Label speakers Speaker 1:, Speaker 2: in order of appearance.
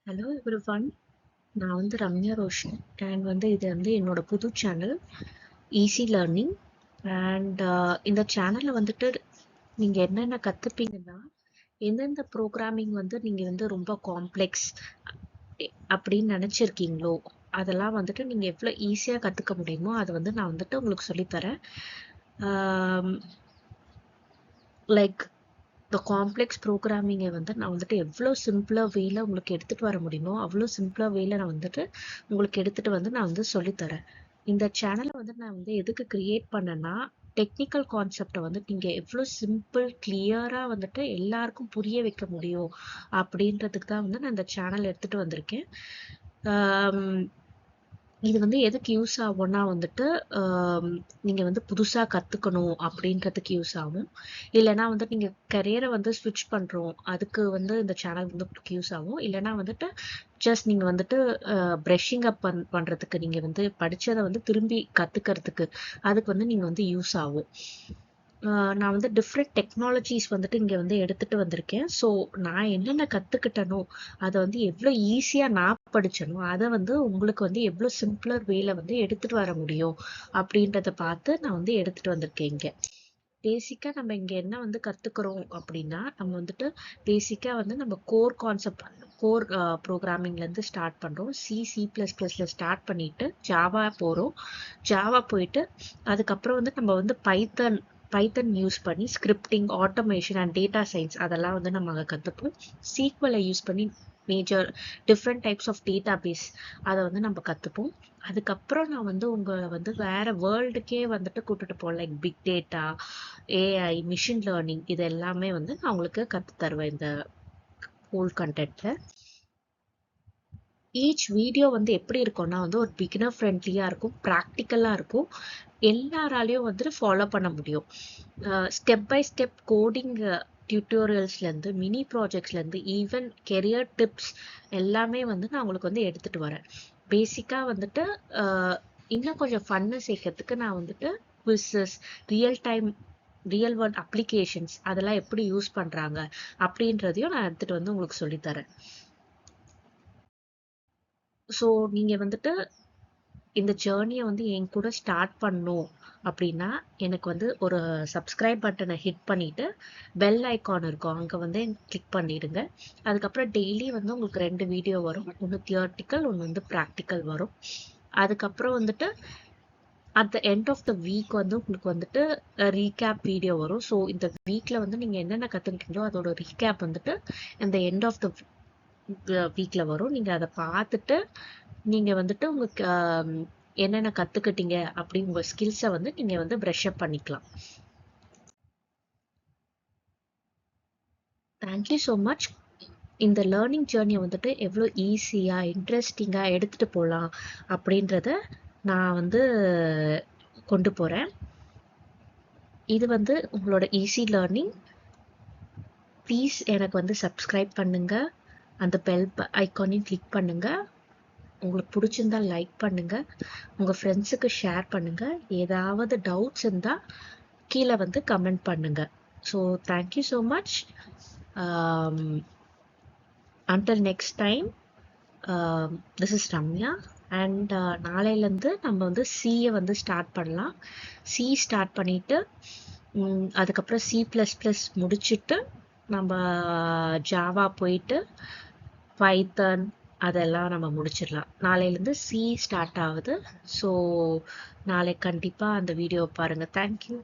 Speaker 1: Hello everyone. நான் Ramya Roshan and இது என்னோட புது சேனல் ஈஸி லேர்னிங். அண்ட் இந்த சேனலில் நீங்கள் என்னென்ன கற்றுப்பீங்கன்னா, எந்தெந்த ப்ரோக்ராமிங் நீங்கள் ரொம்ப காம்ப்ளெக்ஸ் அப்படின்னு நினச்சிருக்கீங்களோ அதெல்லாம் நீங்கள் எவ்வளோ ஈஸியாக கற்றுக்க முடியுமோ அதை நான் உங்களுக்கு சொல்லித்தரேன். லைக் இந்த காம்ப்ளெக்ஸ் ப்ரோக்ராமிங்கை நான் எவ்வளோ சிம்பிளாக வேல உங்களுக்கு எடுத்துகிட்டு வர முடியுமோ அவ்வளோ சிம்பிளாக வேல நான் உங்களுக்கு எடுத்துகிட்டு நான் சொல்லித்தரேன். இந்த சேனலை நான் எதுக்கு கிரியேட் பண்ணேன்னா, டெக்னிக்கல் கான்செப்டை நீங்கள் எவ்வளோ சிம்பிள் கிளியராக எல்லாருக்கும் புரிய வைக்க முடியும் அப்படின்றதுக்கு தான் நான் இந்த சேனல் எடுத்துகிட்டு வந்திருக்கேன். இது எதுக்கு யூஸ் ஆகும்னா நீங்கள் புதுசாக கற்றுக்கணும் அப்படின்றதுக்கு யூஸ் ஆகும். இல்லைனா நீங்கள் கரியரை ஸ்விட்ச் பண்ணுறோம் அதுக்கு இந்த சேனல் உங்களுக்கு யூஸ் ஆகும். இல்லைனா ஜஸ்ட் நீங்கள் ப்ரஷிங் அப் பண்ணுறதுக்கு நீங்கள் படித்ததை திரும்பி கற்றுக்கிறதுக்கு அதுக்கு நீங்கள் யூஸ் ஆகும். நான் டிஃப்ரெண்ட் டெக்னாலஜிஸ் இங்கே எடுத்துகிட்டு வந்திருக்கேன். ஸோ நான் என்னென்ன கற்றுக்கிட்டனோ அதை எவ்வளோ ஈஸியாக நான் படித்தனோ அதை உங்களுக்கு எவ்வளோ சிம்பிளர் வேல எடுத்துகிட்டு வர முடியும் அப்படின்றத பார்த்து நான் எடுத்துகிட்டு வந்திருக்கேன். இங்கே பேசிக்காக நம்ம இங்கே என்ன கற்றுக்குறோம் அப்படின்னா, நம்ம பேசிக்காக நம்ம கோர் கான்செப்ட் கோர் ப்ரோக்ராமிங்லேருந்து ஸ்டார்ட் பண்ணுறோம். C++ல ஸ்டார்ட் பண்ணிவிட்டு ஜாவா போகிறோம். ஜாவா போயிட்டு அதுக்கப்புறம் நம்ம பைத்தன் யூஸ் பண்ணி scripting, automation and data science அதெல்லாம் நம்ம அங்கே கற்றுப்போம். சீக்வலை யூஸ் பண்ணி major different types of database அதை நம்ம கற்றுப்போம். அதுக்கப்புறம் நான் உங்களை வேற வேர்ல்டுக்கே கூட்டிட்டு போகலாம். Like big data, AI, machine learning இது எல்லாமே நான் உங்களுக்கு கற்று தருவேன் இந்த ஹோல் கண்டென்ட்ல. ஈச் வீடியோ எப்படி இருக்கும்னா ஒரு பிகினர் ஃப்ரெண்ட்லியாக இருக்கும், ப்ராக்டிக்கலாக இருக்கும், எல்லாராலையும் ஃபாலோ பண்ண முடியும். ஸ்டெப் பை ஸ்டெப் கோடிங் டியூட்டோரியல்ஸ்லேருந்து மினி ப்ராஜெக்ட்ஸ்லேருந்து ஈவன் கெரியர் டிப்ஸ் எல்லாமே நான் உங்களுக்கு எடுத்துகிட்டு வரேன். பேசிக்காக இன்னும் கொஞ்சம் ஃபன்னு சேர்க்கறதுக்கு நான் குவிஸஸ், ரியல் வேர்ல்ட் அப்ளிகேஷன்ஸ் அதெல்லாம் எப்படி யூஸ் பண்ணுறாங்க அப்படின்றதையும் நான் எடுத்துகிட்டு உங்களுக்கு சொல்லித்தரேன். ஸோ நீங்கள் இந்த ஜேர்னியை என் கூட ஸ்டார்ட் பண்ணணும் அப்படின்னா எனக்கு ஒரு சப்ஸ்கிரைப் பட்டனை ஹிட் பண்ணிவிட்டு பெல் ஐக்கான் இருக்கும் அங்கே கிளிக் பண்ணிடுங்க. அதுக்கப்புறம் டெய்லி உங்களுக்கு 2 வீடியோ வரும். ஒன்று தியரிட்டிக்கல், ஒன்று ப்ராக்டிக்கல் வரும். அதுக்கப்புறம் at the end of the week உங்களுக்கு ரீகேப் வீடியோ வரும். ஸோ இந்த வீக்கில் நீங்கள் என்னென்ன கற்றுக்கிட்டீங்களோ அதோட ரீகேப் இந்த எண்ட் ஆஃப் த வீக்ல வரும். நீங்கள் அதை பார்த்துட்டு நீங்கள் உங்களுக்கு என்னென்ன கற்றுக்கிட்டீங்க அப்படின்னு உங்கள் ஸ்கில்ஸை நீங்கள் ப்ரஷ் அப் பண்ணிக்கலாம். Thank you so much. இந்த லேர்னிங் ஜேர்னியை எவ்வளோ ஈஸியாக இன்ட்ரெஸ்டிங்காக எடுத்துகிட்டு போகலாம் அப்படின்றத நான் கொண்டு போகிறேன். இது உங்களோட ஈஸி லேர்னிங். ப்ளீஸ் எனக்கு சப்ஸ்கிரைப் பண்ணுங்கள், அந்த பெல் ஐக்கானையும் கிளிக் பண்ணுங்கள். உங்களுக்கு பிடிச்சிருந்தா லைக் பண்ணுங்கள், உங்கள் ஃப்ரெண்ட்ஸுக்கு ஷேர் பண்ணுங்கள். ஏதாவது டவுட்ஸ் இருந்தால் கீழே கமெண்ட் பண்ணுங்கள். So thank you so much. Until next time, this is Ramya. And நாளையிலேருந்து நம்ம சியை ஸ்டார்ட் பண்ணலாம். சி ஸ்டார்ட் பண்ணிவிட்டு அதுக்கப்புறம் C++ முடிச்சுட்டு நம்ம ஜாவா போயிட்டு பைத்தன் அதெல்லாம் நம்ம முடிச்சிடலாம். நாளையிலேருந்து C ஸ்டார்ட் ஆகுது. ஸோ நாளைக்கு கண்டிப்பாக அந்த வீடியோ பாருங்கள். தேங்க்யூ.